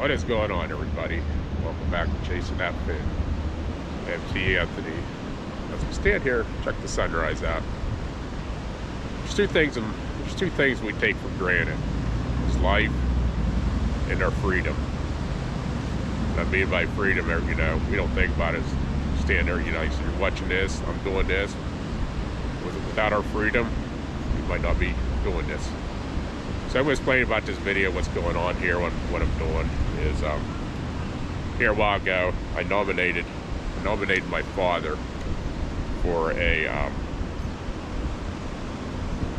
What is going on, everybody? Welcome back to Chasing That Fin. MT Anthony. As we stand here, check the sunrise out. There's two things we take for granted. It's life and our freedom. What I mean by freedom, we don't think about it. Stand there, you're watching this, I'm doing this. Without our freedom, we might not be doing this. So I'm going to explain about this video, what's going on here, what I'm doing is, here a while ago, I nominated my father for a,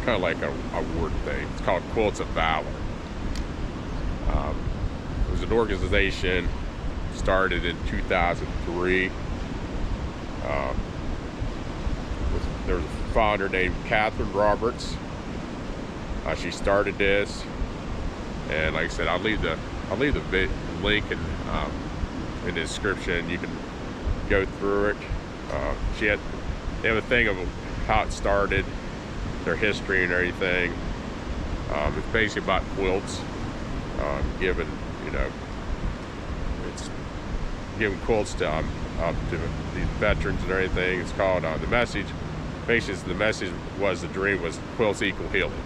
kind of like a award thing. It's called Quilts of Valor. It was an organization started in 2003. There was a founder named Catherine Roberts. She started this, and like I said, I'll leave the link in the description. You can go through it. They have a thing of how it started, their history and everything. It's basically about quilts, it's giving quilts to these veterans and everything. It's called the message. Basically, the message was, the dream was quilts equal healing.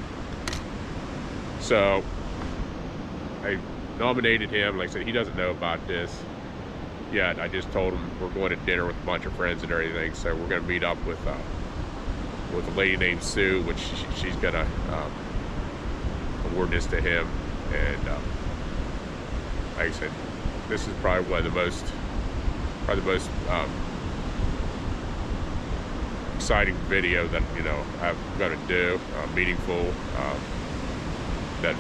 So I nominated him. Like I said, he doesn't know about this yet. I just told him we're going to dinner with a bunch of friends and everything. So we're going to meet up with a lady named Sue, which she's going to award this to him. And like I said, this is probably one of the most exciting video that I'm going to do, meaningful. That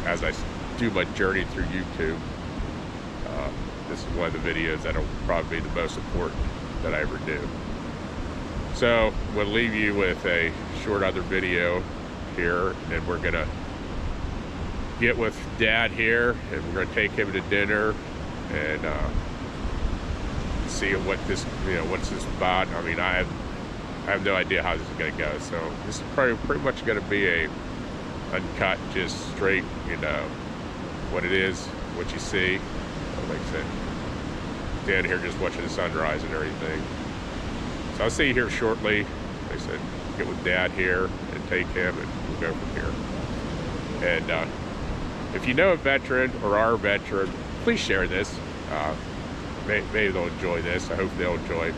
as I do my journey through YouTube, this is one of the videos that'll probably be the most important that I ever do. So we'll leave you with a short other video here, and we're gonna get with Dad here, and we're gonna take him to dinner and see what's this about. I mean, I have no idea how this is gonna go. So this is probably pretty much gonna be a uncut, just straight, what it is, what you see. Like I said, stand here just watching the sunrise and everything. So I'll see you here shortly. Like I said, get with Dad here and take him, and we'll go from here. And if you know a veteran or are a veteran, please share this. Maybe they'll enjoy this. I hope they'll enjoy,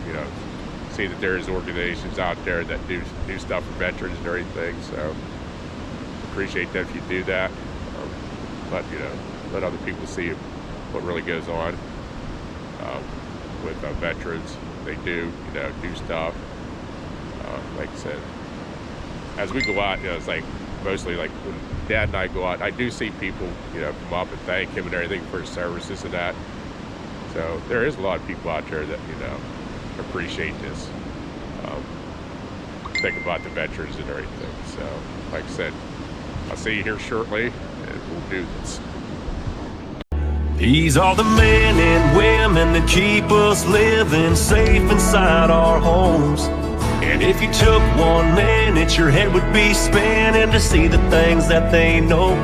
see that there's organizations out there that do stuff for veterans and everything. So appreciate that if you do that. Let other people see what really goes on with veterans. They do stuff. Like I said, as we go out, it's like mostly like when Dad and I go out, I do see people come up and thank him and everything for his services and that. So there is a lot of people out there that appreciate this. Think about the veterans and everything. So like I said, I'll see you here shortly, and we'll do this. These are the men and women that keep us living safe inside our homes. And if you took 1 minute, your head would be spinning to see the things that they know.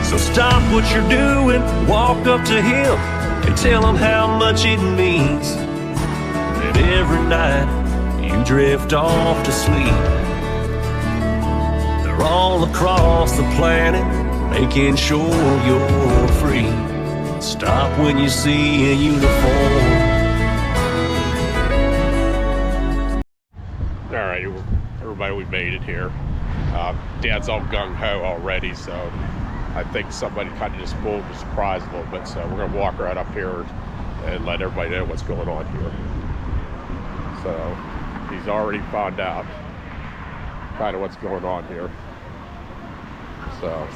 So stop what you're doing, walk up to him, and tell him how much it means that every night you drift off to sleep. They're all across the planet, making sure you're free. Stop when you see a uniform. All right, everybody, we made it here. Dad's all gung-ho already, so I think somebody kind of just pulled the surprise a little bit. So we're gonna walk right up here and let everybody know what's going on here. So he's already found out kind of what's going on here. So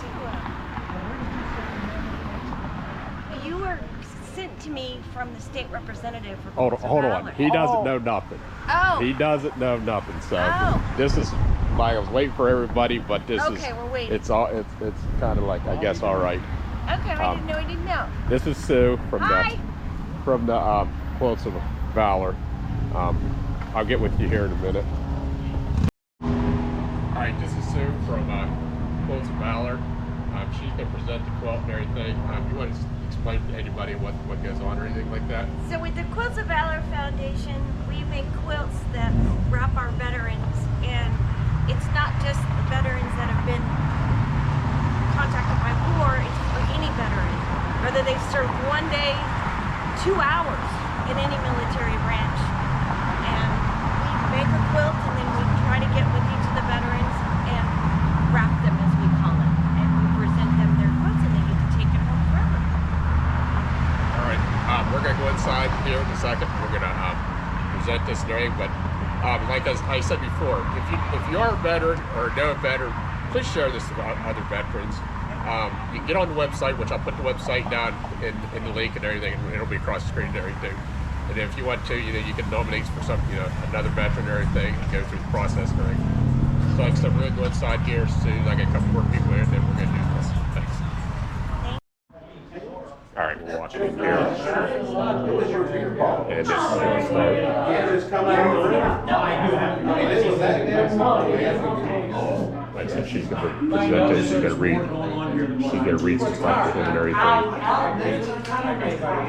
you were sent to me from the state representative for hold on. He doesn't know nothing. Oh. He doesn't know nothing. So this is like, I was waiting for everybody, but this is we're waiting. It's kind of like, I guess, all right. Okay, I didn't know. This is Sue from Hi. the Quilts of Valor. I'll get with you here in a minute. All right, this is Sue from Quilts of Valor. she's going to present the quilt and everything. You want to explain to anybody what goes on or anything like that? So with the Quilts of Valor Foundation, we make quilts that wrap our veterans, and it's not just the veterans that have been contacted by war, it's for any veteran, whether they've served 1 day, 2 hours in any military branch. And we make a quilt, and then we try to get with each of the veterans and wrap them, as we call it, and we present them their quilts, and they get to take it home forever. All right, we're going to go inside here in a second. We're going to present this day, but like I said before, if you are a veteran or know a veteran, please share this with other veterans. You can get on the website, which I'll put the website down in the link and everything, and it'll be across the screen and everything. And if you want to, you can nominate for some, another veteran or everything, and go through the process and everything. So like I said, we're going to go inside here soon. I got a couple more people in, and then we're going to do this. Thanks. All right, we're watching it here. And this is going to start. Like I said, she's going to present it. She's going to read some stuff to him and everything.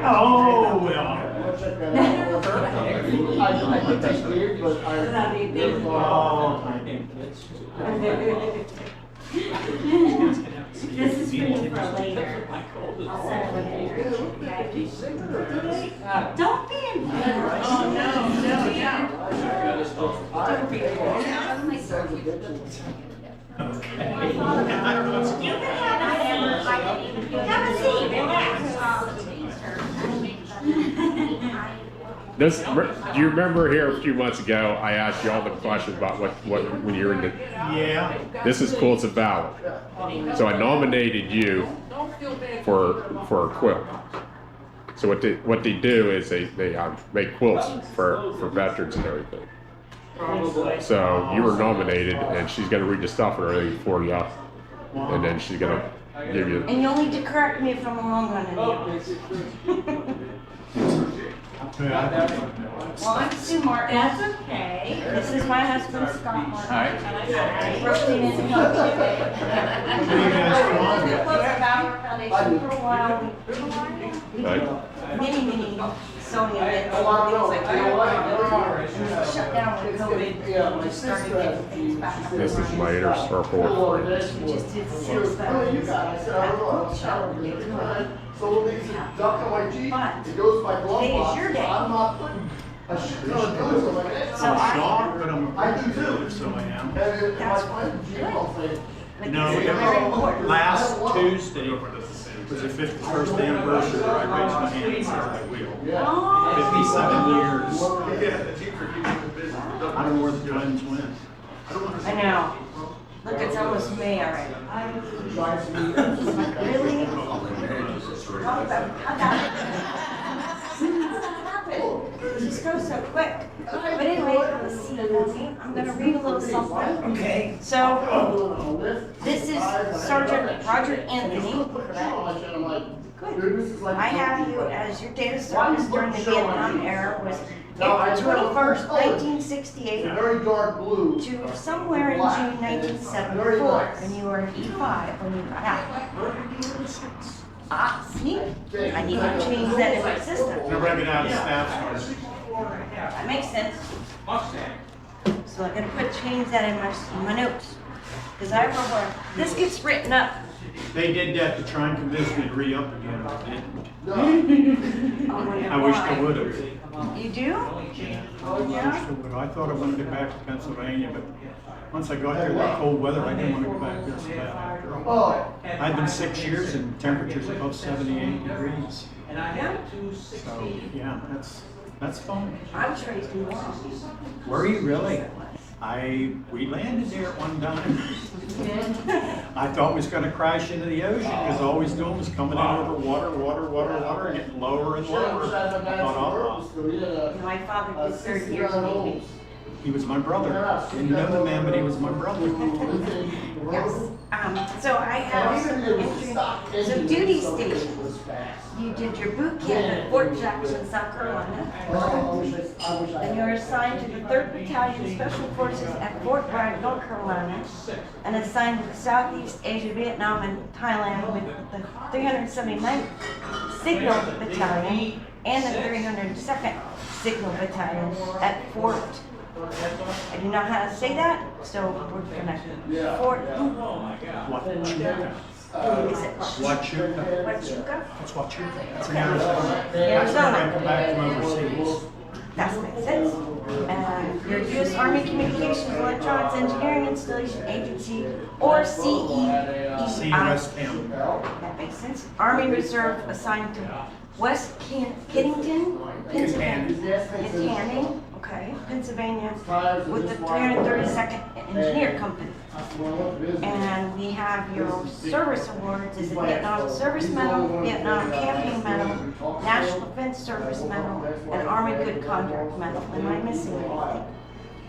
Oh, well. I think that's weird, but This is for later. I'll send it later. Don't be embarrassed. Oh, no, yeah. Don't be embarrassed. Okay. I don't know what's You can have a seat. Relax. Do you remember here a few months ago, I asked you all the questions about what when you were in the... Yeah. This is Quilts of Valor. So I nominated you for a quilt. So what they do is they make quilts for veterans and everything. So you were nominated, and she's going to read the stuff and everything for you, and then she's going to give you... And you'll need to correct me if I'm wrong on any. Well, I'm Sue Martin. That's okay. This is my husband, Scott Martin. Hi. Roasting in the the Quilts of Valor Foundation for a while. Right? Many sewing events and things like that. Shut down with COVID. We started getting things back. This is my inner circle of friends. We just did 6 veterans at the quilt shop in Detroit. So these duck on my Jeep, But it goes by glove today is box. your day. I'm not putting a shit ton of goods on my head. So I'm shocked, but I'm I do appreciative, too. so I am. And it, my That's friend Jeep will say, Like, No, this is it very was important. last Tuesday was the 51st anniversary where I raised my hand and said I will. 57 years. I don't know where the times went. I know. Look, it's almost May already. Really? How'd that happen? It just goes so quick. But anyway, let's see. I'm going to read a little something. Okay. So, this is Sergeant Roger Anthony, correct? Good. I have you as your date of service during the Vietnam era was April 21st, 1968 very dark blue. to somewhere in June 1974, and you were an E5 when you got out. Ah, see? I need to change that in my system. They're bringing out staff stars. That makes sense. So I'm gonna change that in my notes. Because I remember, this gets written up. They did that to try and convince me to re-up again. I didn't. I wish I would have. You do? Oh, yeah? But I thought I wanted to get back to Pennsylvania, but once I got here, that cold weather, I didn't want to go back there so bad after all. I've been 6 years and temperatures above 78 degrees. Yeah. So, yeah, that's fun. I was raised in Warren. Were you really? We landed there at one time. I thought we was going to crash into the ocean because all we was doing was coming in over water, and getting lower and lower. I thought, My father did 30 years in the Navy. he was my brother. Didn't know the man, but he was my brother. Yes. So I have some duty stations. You did your boot camp at Fort Jackson, South Carolina. Then you're assigned to the 3rd Battalion Special Forces at Fort Bragg, North Carolina, and assigned to the Southeast Asia, Vietnam, and Thailand with the 379th Signal Battalion and the 302nd Signal Battalion at Fort. I do not know how to say that, so we're gonna Fort. Is it Huachuca. Huachuca? That's Huachuca. That's in Arizona. Arizona. That's when I come back from overseas. That makes sense. Your U.S. Army Communications Electronics Engineering Installation Agency, or CEEI. C.U.S. County. That makes sense. Army Reserve assigned to West Kennington, Pennsylvania. Okay, Pennsylvania, with the 332nd Engineer Company. And we have your service awards is a Vietnam Service Medal, Vietnam Campaign Medal, National Defense Service Medal, and Army Good Conduct Medal. Am I missing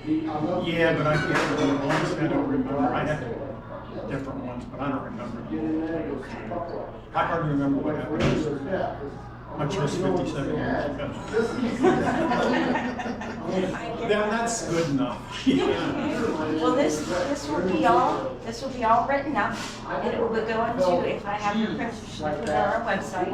anything? Yeah, but I can't remember the ones. I don't remember. I have different ones, but I don't remember. I hardly remember what happened. My choice 57 years ago. That's good enough. Well, this will be all written up, and it will go into, if I have your permission, put it on our website,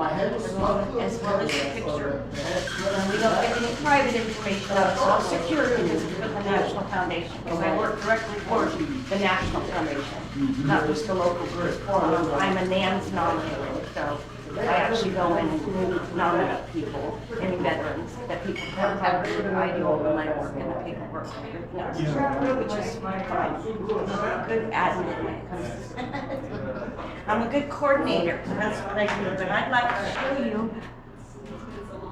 as well as your picture. And we don't get any private information out, it's all secure because it's with the National Foundation, because I work directly for the National Foundation, not just the local group. I'm a NANS nominator, so I actually go in and nominate people, any veterans that people contact me. I do all the legwork and the paperwork, which is fine. Good admin when it comes to I'm a good coordinator, that's what I do. But I'd like to show you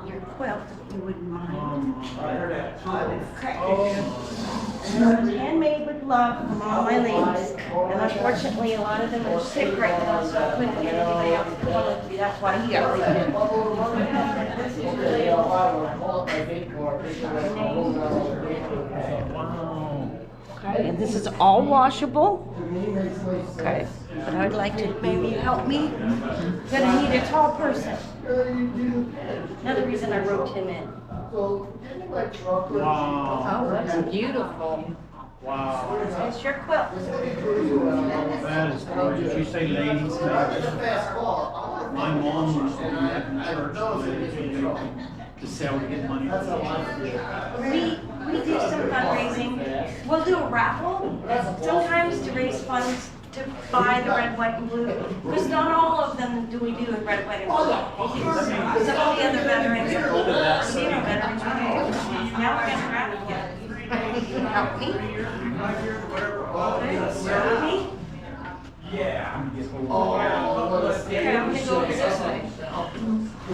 your quilt, if you wouldn't mind. Okay. Handmade with love from all my ladies. And unfortunately, a lot of them are sick right now, so I couldn't get anybody else to come with me. That's why he got leaving. Okay, and this is all washable. Okay, but I'd like to maybe help me. I'm gonna need a tall person. Another reason I wrote him in. Wow. Oh, that's beautiful. Wow. It's your quilt. That is great. Did you say ladies' My mom used to do that in church to sell to get money. We do some fundraising. We'll do a raffle sometimes to raise funds to buy the red, white, and blue. Because not all of them do we do in red, white, and blue. Some of the other veterans are female veterans. Now we're gonna raffle again. You can help me. Serve me. Yeah. Okay, I'm gonna go over this way.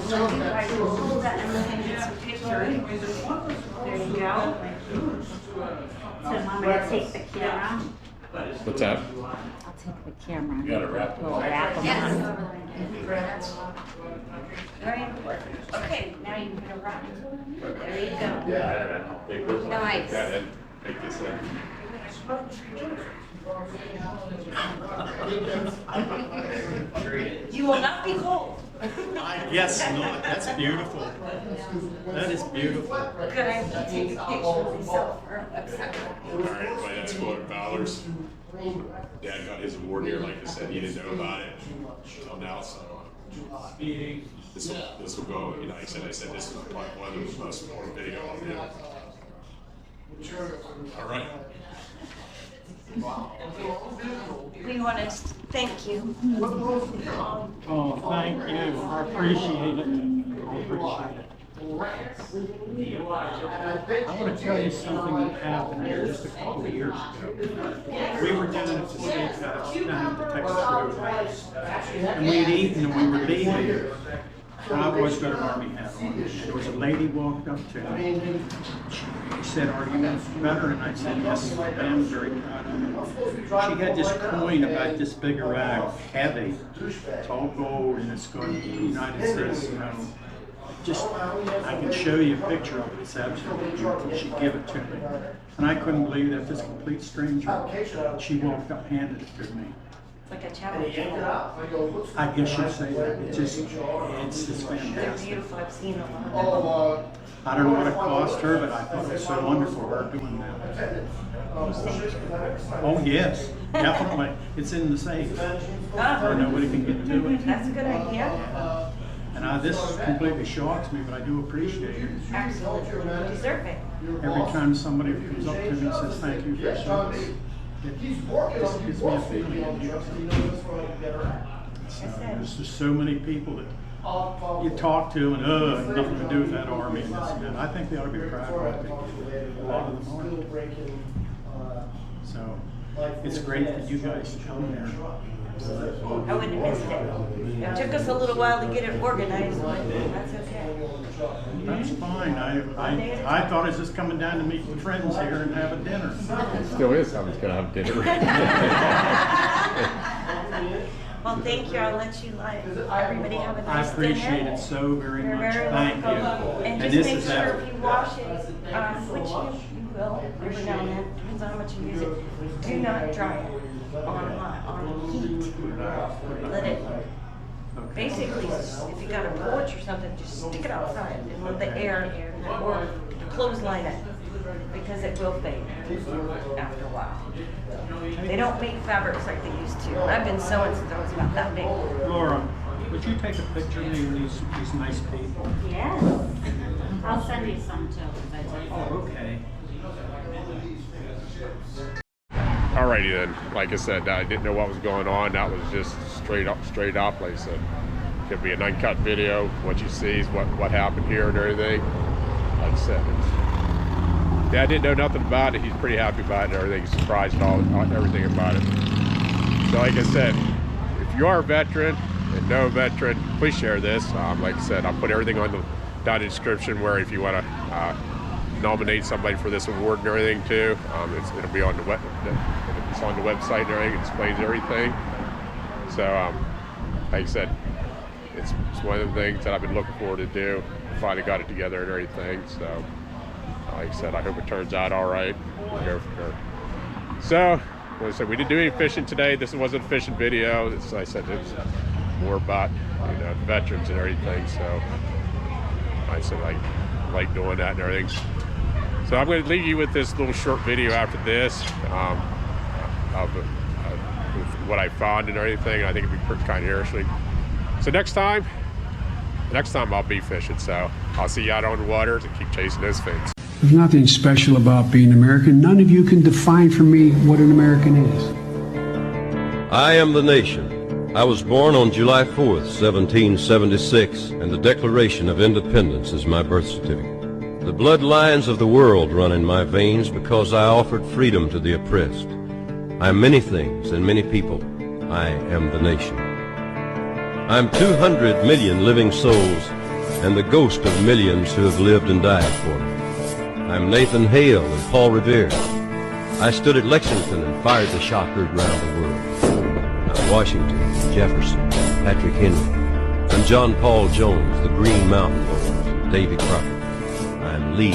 So if I hold that and then get some pictures. There you go. So I'm gonna take the camera. What's that? I'll take the camera. You gotta wrap We'll wrap them Yes. on. Very important. Okay, now you're gonna wrap it. There you go. Nice. Take this in. You will not be cold. Yes, no, that's beautiful. That is beautiful. Good, I have to take a picture of myself for a website. All right, well, that's Quilts of Valor. Dad got his award here, like I said, he didn't know about it until now, so this will go, you know, like I said this is probably one of the most important video I'll do. All right. We want to thank you. Oh, thank you. I appreciate it. I appreciate it. I want to tell you something that happened here just a couple of years ago. We were down at the steakhouse down at the Texas Roadway, and we had eaten and we were leaving. And I always got an Army hat on. There was a lady walked up to me. She said, "Are you a veteran?" I said, "Yes, I am very proud of it." She had this coin about this big around, heavy. It's all gold and it's got the United States, you know. Just, I can show you a picture of it. It's absolutely beautiful. She gave it to me. And I couldn't believe that this complete stranger, she walked up, handed it to me. It's like a And he challenge. yanked it out. I go, what's I guess you'd say that. It's just They're fantastic. beautiful. I've seen a lot. Oh, I don't know what it cost her, but I thought it was so wonderful her doing that. Oh, yes, definitely. It's in the safe. Where nobody can get to it. That's a good idea. And this completely shocks me, but I do appreciate it. Absolutely. You deserve it. Every time somebody comes up to me and says, thank you for your service, he's it working just on gives me a feeling. There's just so many people that you talk to and, nothing to do with that army and this and that. I think they ought to be proud of what they do. A lot of them are. So, it's great that you guys come there. I wouldn't have missed it. It took us a little while to get it organized, but that's okay. That's fine. I thought I was just coming down to meet with friends here and have a dinner. Still is. I'm just gonna have dinner. Well, thank you. I'll let you everybody have a I nice dinner. appreciate it so very You're much. very Thank you. welcome. And And just this make is sure that. if you wash it, which you will every now and then, depends on how much you use it, do not dry it on heat. Let it, basically, if you got a porch or something, just stick it outside and let the air, or clothesline it, because it will fade after a while. They don't make fabrics like they used to. I've been sewing since I was about that big. Laura, would you take a picture of me and these nice people? Yes. I'll send you some too. Oh, okay. Alrighty then. Like I said, I didn't know what was going on. That was just straight up. Like I said, could be an uncut video. What you see is what happened here and everything. Like I said, yeah, I didn't know nothing about it. He's pretty happy about it and everything. He's surprised everything about it. So like I said, if you are a veteran and no veteran, please share this. Like I said, I'll put everything on the down in the description where if you want to nominate somebody for this award and everything too. It'll be on the it's on the website and everything. It explains everything. So like I said, it's one of the things that I've been looking forward to do. Finally got it together and everything. So like I said, I hope it turns out all right. We'll go from there. So like I said, we didn't do any fishing today. This wasn't a fishing video. Like I said, it's more about the veterans and everything. So like I said, I like doing that and everything. So I'm going to leave you with this little short video after this of what I found and everything. I think it'd be pretty kind of interesting. So next time I'll be fishing. So I'll see you out on the water to keep chasing those fins. There's nothing special about being American. None of you can define for me what an American is. I am the nation. I was born on July 4th, 1776, and the Declaration of Independence is my birth certificate. The bloodlines of the world run in my veins because I offered freedom to the oppressed. I am many things and many people. I am the nation. I am 200 million living souls and the ghost of millions who have lived and died for me. I am Nathan Hale and Paul Revere. I stood at Lexington and fired the shot heard round the world. I'm Washington, Jefferson, Patrick Henry. I'm John Paul Jones, the Green Mountain Boys, Davy Crockett. I'm Lee.